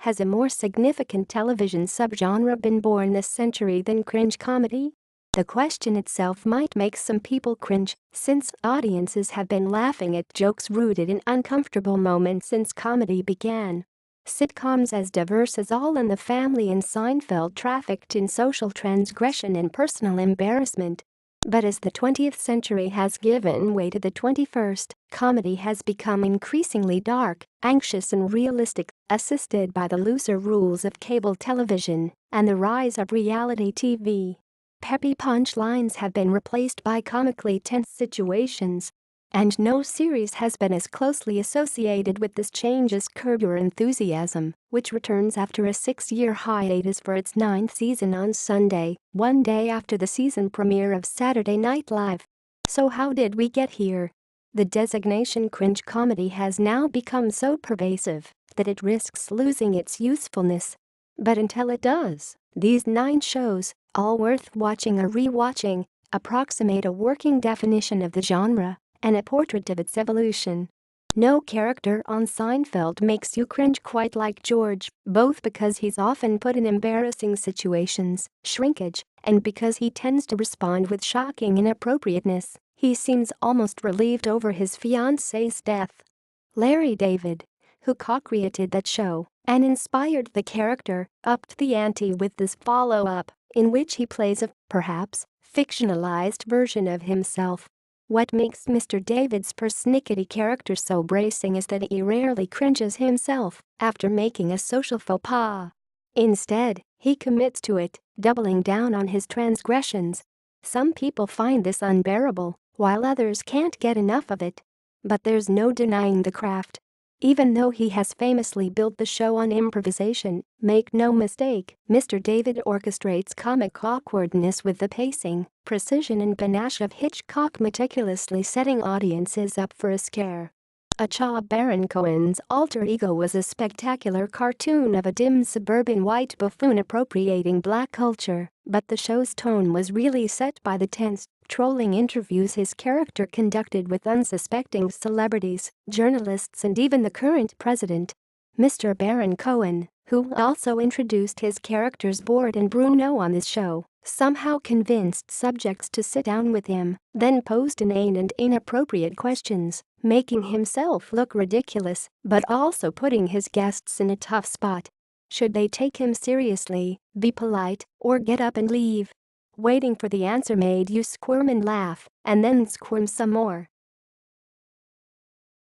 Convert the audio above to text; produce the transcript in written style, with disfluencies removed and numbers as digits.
Has a more significant television subgenre been born this century than cringe comedy? The question itself might make some people cringe, since audiences have been laughing at jokes rooted in uncomfortable moments since comedy began. Sitcoms as diverse as All in the Family and Seinfeld trafficked in social transgression and personal embarrassment. But as the 20th century has given way to the 21st, comedy has become increasingly dark, anxious and realistic, assisted by the looser rules of cable television and the rise of reality TV. Peppy punchlines have been replaced by comically tense situations. And no series has been as closely associated with this change as Curb Your Enthusiasm, which returns after a 6-year hiatus for its 9th season on Sunday, one day after the season premiere of Saturday Night Live. So how did we get here? The designation cringe comedy has now become so pervasive that it risks losing its usefulness. But until it does, these 9 shows, all worth watching or re-watching, approximate a working definition of the genre and a portrait of its evolution. No character on Seinfeld makes you cringe quite like George, both because he's often put in embarrassing situations, shrinkage, and because he tends to respond with shocking inappropriateness. He seems almost relieved over his fiancée's death. Larry David, who co-created that show and inspired the character, upped the ante with this follow-up, in which he plays a, perhaps, fictionalized version of himself. What makes Mr. David's persnickety character so bracing is that he rarely cringes himself after making a social faux pas. Instead, he commits to it, doubling down on his transgressions. Some people find this unbearable, while others can't get enough of it. But there's no denying the craft. Even though he has famously built the show on improvisation, make no mistake, Mr. David orchestrates comic awkwardness with the pacing, precision and panache of Hitchcock, meticulously setting audiences up for a scare. Sacha Baron Cohen's alter ego was a spectacular cartoon of a dim suburban white buffoon appropriating black culture, but the show's tone was really set by the tense, trolling interviews his character conducted with unsuspecting celebrities, journalists and even the current president. Mr. Baron Cohen, who also introduced his characters Bort and Bruno on this show, somehow convinced subjects to sit down with him, then posed inane and inappropriate questions, making himself look ridiculous but also putting his guests in a tough spot. Should they take him seriously, be polite, or get up and leave? Waiting for the answer made you squirm and laugh, and then squirm some more.